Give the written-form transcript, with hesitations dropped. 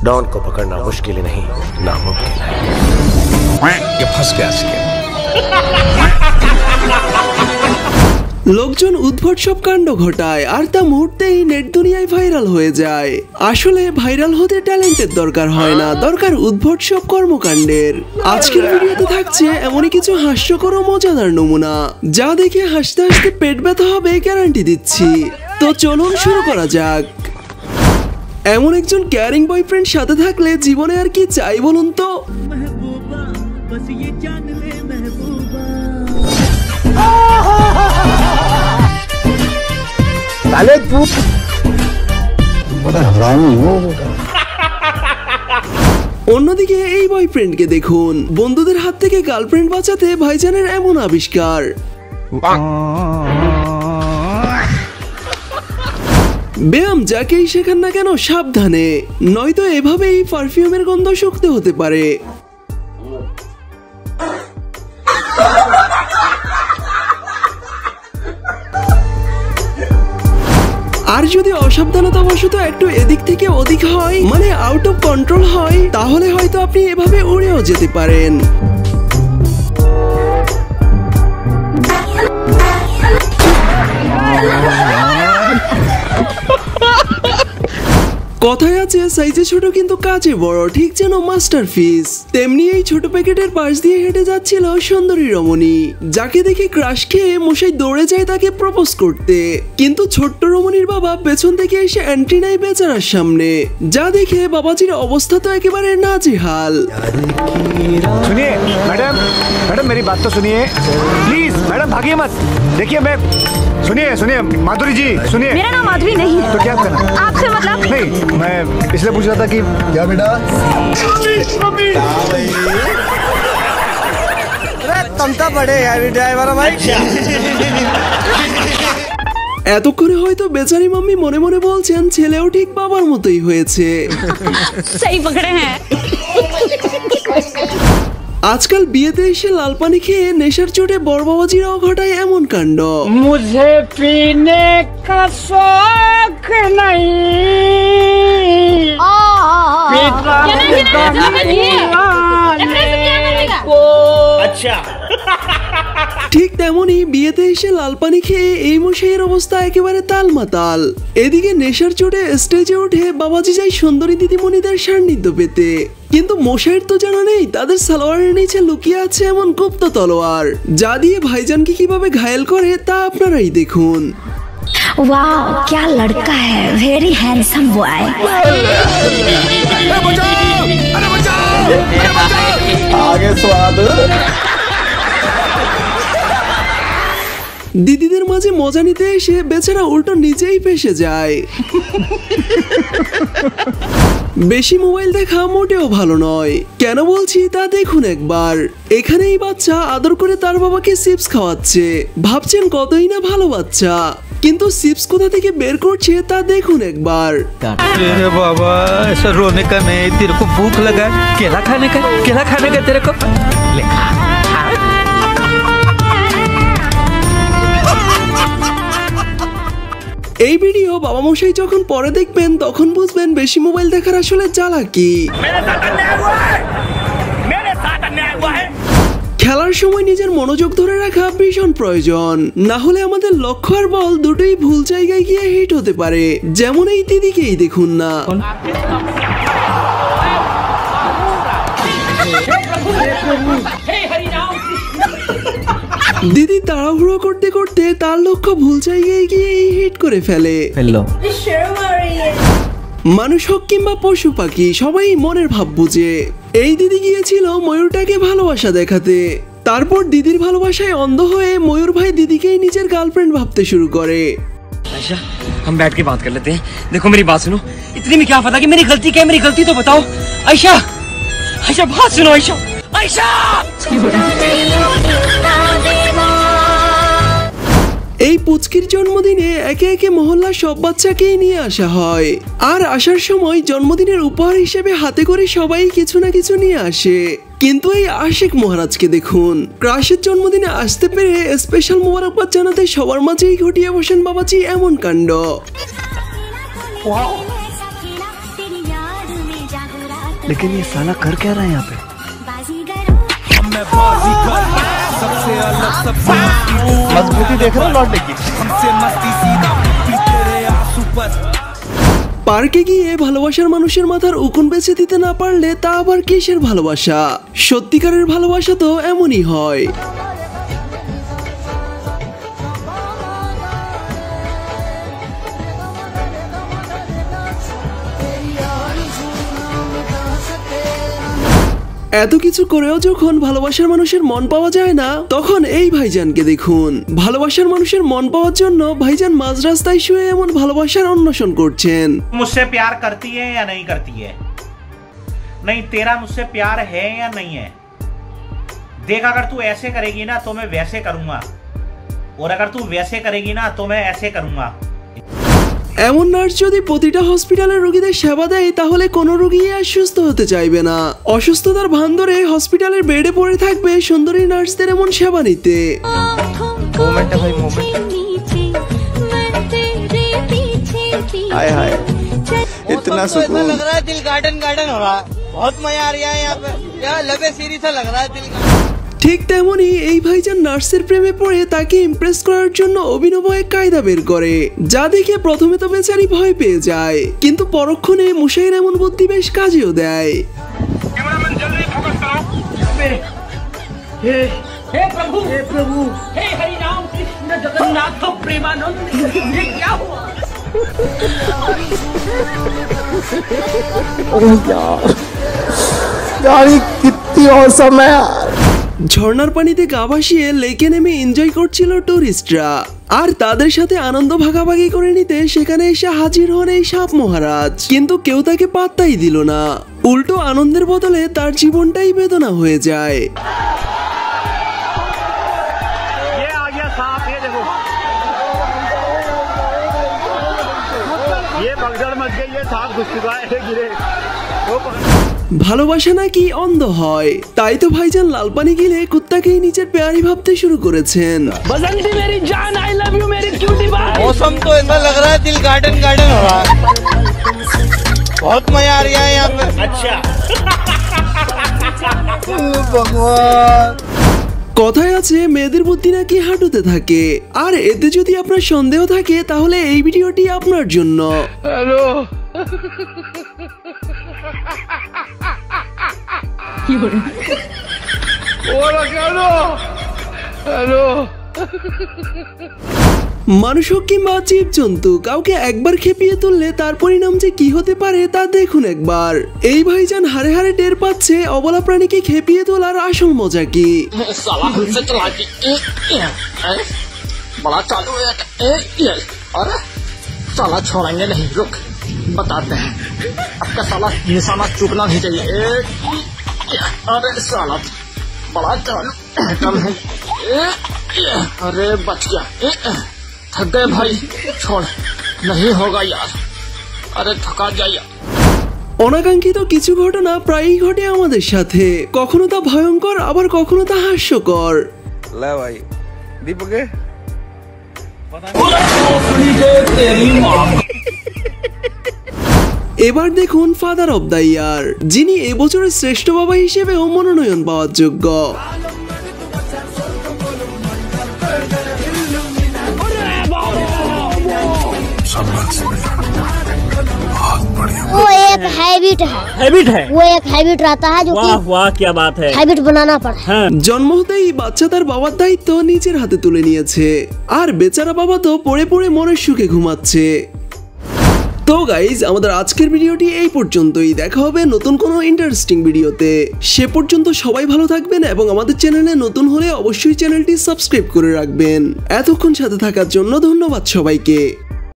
Don को पकड़ना मुश्किल ही नहीं, नामुमकिन है। ये फंस गया इसके। লোকজন উদ্ভট সব কাণ্ড ঘটায় আর তা মুহূর্তেই নেট দুনিয়ায় ভাইরাল হয়ে যায়। আসলে ভাইরাল হতে ট্যালেন্টের দরকার হয় না, দরকার উদ্ভট সব কর্মকাণ্ডের। আজকের ভিডিওতে থাকছে এমনই কিছু হাস্যকর ও মজাদার নমুনা, যা দেখে হাসতে হাসতে পেট ব্যথা হবে গ্যারান্টি দিচ্ছি। তো চলুন শুরু করা যাক। এমন একজন কেয়ারিং বয়ফ্রেন্ড সাথে থাকলে জীবনে আর কি চাই বলুন তো। অন্যদিকে এই বয়ফ্রেন্ডকে দেখুন, বন্ধুদের হাত থেকে গার্লফ্রেন্ড বাঁচাতে ভাইজানের এমন আবিষ্কার। ব্যায়াম যাকেই শেখান না কেন সাবধানে, নয়তো এভাবেই পারফিউমের গন্ধ শুকতে হতে পারে। আর যদি অসাবধানতাবশত একটু এদিক থেকে ওদিক হয়, মানে আউট অফ কন্ট্রোল হয়, তাহলে হয়তো আপনি এভাবে উড়েও যেতে পারেন। কথায় আছে সাইজে ছোট কিন্তু কাজে বড়, ঠিক যেন মাস্টারপিস। তেমনি এই ছোট প্যাকেটের পাশ দিয়ে হেঁটে যাচ্ছিল সুন্দরী রমণী, যাকে দেখে ক্রাশ খেয়ে মশাই দৌড়ে যায় তাকে প্রপোজ করতে। কিন্তু ছোট্ট রমণীর বাবা পেছন থেকে এসে এন্ট্রি নেয় বেচারার সামনে, যা দেখে বাবাজির অবস্থা তো একেবারে নাজেহাল। सुनिए मैडम, मैडम मेरी बात तो सुनिए प्लीज। मैडम भागिए मत, देखिए मैं, सुनिए सुनिए माधुरी जी सुनिए। मेरा नाम माधुरी नहीं है। तो क्या करना आपसे मतलब नहीं, मैं इसलिए पूछ रहा था कि क्या बेटा तुम तो बड़े यार ड्राइवर भाई। এতক্ষণে হয়তো বেচারি মাম্মি মনে মনে বলছেন ছেলেও ঠিক বাবার মতোই হয়েছে। सही पकड़े हैं। আজকাল বিয়েতে এসে লাল পানি খেয়ে নেশার চোটে বড় বাবাজিরাও ঘটায় এমন কাণ্ড। मुझे पीने का शौक नहीं, अच्छा ঠিক তেমনি বিয়েতে এসে লাল পানি খেয়ে এই মশাইয়ের অবস্থা একেবারে তালমাতাল। এদিকে নেশার চোটে স্টেজে উঠে বাবাজি যায় সুন্দরী দিদিমণিদের সান্নিধ্য পেতে, কিন্তু মশাইয়ের তো জানা নেই তাদের সালোয়ারের নিচে লুকিয়ে আছে এমন গুপ্ত তলোয়ার, যা দিয়ে ভাইজানকে কিভাবে ঘায়েল করে তা আপনারাই দেখুন। वाह क्या लड़का है, वेरी हैंडसम बॉय। आगे स्वाद। দিদিদের মাঝে মজা নিতে এসে বেচারা উল্টো নিজেই ফেসে যায়। বেশি মোবাইল দেখা মোটেও ভালো নয়, কেন বলছি তা দেখুন একবার। এখানে এই বাচ্চা আদর করে তার বাবাকে চিপস খাওয়াচ্ছে, ভাবছেন কতই না ভালো বাচ্চা, কিন্তু চিপস কোথা থেকে বের করছে তা দেখুন একবার। अरे बाबा ऐसा रोने का नहीं, तेरे को भूख लगा, केला खाने का तेरे को ले खा। এই ভিডিও বাবা মশাই যখন পরে দেখবেন তখন বুঝবেন বেশি মোবাইল দেখার আসলে জ্বালা কি। খেলার সময় নিজের মনোযোগ ধরে রাখা ভীষণ প্রয়োজন, না হলে আমাদের লক্ষ্য আর বল দুটোই ভুল জায়গায় গিয়ে হিট হতে পারে। যেমন এই দিদিকেই দেখুন না, দিদি তাড়াহুড়ো করতে করতে তার লক্ষ্য ভুল জায়গায় গিয়ে হিট করে ফেলে। মানুষ হোক কিংবা পশু পাখি, সবাই মনের ভাব বুঝে। এই দিদি গিয়েছিল ময়ূরটাকে ভালোবাসা দেখাতে, তারপর দিদির ভালোবাসায় অন্ধ হয়ে ময়ূর ভাই দিদিকেই নিজের গার্লফ্রেন্ড ভাবতে শুরু করে। आयशा हम बैठ के बात कर लेते हैं, देखो मेरी बात सुनो, इतनी में क्या पता कि मेरी गलती क्या है, मेरी गलती तो बताओ। आयशा आयशा बात सुनो, आयशा आयशा। এই পুচকির জন্মদিনে একে একে মহল্লার সব বাচ্চাকেই নিয়ে আসা হয়, আর আসার সময় জন্মদিনের উপহার হিসেবে হাতে করে সবাই কিছু না কিছু নিয়ে আসে। কিন্তু এই আশিক মহারাজকে দেখুন, ক্রাশের জন্মদিনে আসতে পেরে স্পেশাল মোবারকবাদ জানাতে সবার মাঝেই ঘটিয়ে বসেন বাবাজি এমন কাণ্ড। लेकिन ये साला कर क्या रहा है यहाँ पे? मजबूती देख रहे हो लौटने की। পার্কে গিয়ে ভালোবাসার মানুষের মাথার উকুন বেছে দিতে না পারলে তা আবার কিসের ভালোবাসা? সত্যিকারের ভালোবাসা তো এমনই হয়। এত কিছু করেও যখন ভালোবাসার মানুষের মন পাওয়া যায় না, তখন এই ভাইজানকে দেখুন। ভালোবাসার মানুষের মন পাওয়ার জন্য ভাইজান মাঝ রাস্তায় শুয়ে এমন ভালোবাসার অন্বেষণ করছেন। मुझसे प्यार करती है या नहीं करती है? नहीं, तेरा मुझसे प्यार है या नहीं है? देख, अगर तू ऐसे करेगी ना तो मैं वैसे करूंगा, और अगर तू वैसे करेगी ना तो मैं ऐसे करूंगा। এমন নার্স যদি প্রতিটা হসপিটালের রোগীদের সেবা দেয় তাহলে কোনো রোগী আর সুস্থ হতে চাইবে না। অসুস্থতার ভান ধরে হসপিটালের বেডে পড়ে থাকবে সুন্দরী নার্সদের এমন সেবা নিতে। हाय हाय इतना सुकून लग रहा है, दिल गार्डन गार्डन हो रहा है। बहुत मजा आ रहा है यहाँ पे, क्या लबे सीरी सा लग रहा है दिल। ঠিক তেমনি এই ভাইজান নার্সের প্রেমে পড়ে তাকে ইমপ্রেস করার জন্য অভিনব এক কায়দা বের করে, যা দেখে প্রথমে তো বেচারি ভয় পেয়ে যায়, কিন্তু পরক্ষণে মুশাইর এমন বুদ্ধি বেশ কাজেও দেয়। हे प्रभु, हे हरि राम कृष्ण जगन्नाथ प्रेमानंद, ये क्या हुआ? यार कितनी औसम है यार। ঝর্ণার পানিতে গা ভাসিয়ে লেকে নেমে এনজয় করছিল টুরিস্টরা, আর তাদের সাথে আনন্দ ভাগাভাগি করে নিতে সেখানে এসে হাজির হন এই সাপ মহারাজ। কিন্তু কেউ তাকে পাত্তাই দিল না, উল্টো আনন্দের বদলে তার জীবনটাই বেদনা হয়ে যায়। ये आ गया सांप, ये देखो। ये भगदड़ मच गई, ये सांप घुस चुका है, गिरे वो ভালোবাসা নাকি অন্ধ হয়, তাই তো ভাইজান লাল পানি গিলে কুত্তাকেই নিজের প্যারি ভাবতে শুরু করেছেন। बसंती मेरी जान, आई लव यू मेरी क्यूटी बाय। मौसम तो ऐसा लग रहा है दिल गार्डन गार्डन हो रहा है। बहुत मजा आ रहा है यहाँ पे। अच्छा भगवान। কথায় আছে মেয়েদের বুদ্ধি নাকি হাঁটুতে থাকে, আর এতে যদি আপনার সন্দেহ থাকে তাহলে এই ভিডিওটি আপনার জন্য। हेलो हेलो মানুষ হোক কিংবা জীবজন্তু, কাউকে একবার খেপিয়ে তুললে তার পরিণাম যে কি হতে পারে তা দেখুন একবার। এই ভাইজান হারে হারে টের পাচ্ছে অবলা প্রাণীকে খেপিয়ে তোলার আসল মজা কি। साला हमसे चला के बड़ा चालू है। अरे साला छोड़ेंगे नहीं, रुक बताते हैं। आपका साला निशाना चूकना नहीं चाहिए। अरे साला बड़ा चालू है। अरे बच गया। थक गए भाई, छोड़, नहीं होगा यार। अरे थका जाइए। অনাকাঙ্ক্ষিত কিছু ঘটনা প্রায়ই ঘটে আমাদের সাথে, কখনো তা ভয়ঙ্কর আবার কখনো তা হাস্যকর। ले भाई दीपक এবার দেখুন ফাদার অব দ্য ইয়ার, যিনি এবছরের শ্রেষ্ঠ বাবা হিসেবেও মনোনয়ন পাওয়ার যোগ্য। वो एक हैबिट है, वो एक हैबिट रहता है जो कि वाह क्या बात है, हैबिट बनाना पड़ता है। জন্ম হতেই বাচ্চা তার বাবার দায়িত্ব নিজের হাতে তুলে নিয়েছে, আর বেচারা বাবা তো পড়ে পড়ে মনের সুখে ঘুমাচ্ছে। তো গাইজ, আমাদের আজকের ভিডিওটি এই পর্যন্তই। দেখা হবে নতুন কোনো ইন্টারেস্টিং ভিডিওতে। সে পর্যন্ত সবাই ভালো থাকবেন, এবং আমাদের চ্যানেলে নতুন হলে অবশ্যই চ্যানেলটি সাবস্ক্রাইব করে রাখবেন। এতক্ষণ সাথে থাকার জন্য ধন্যবাদ সবাইকে।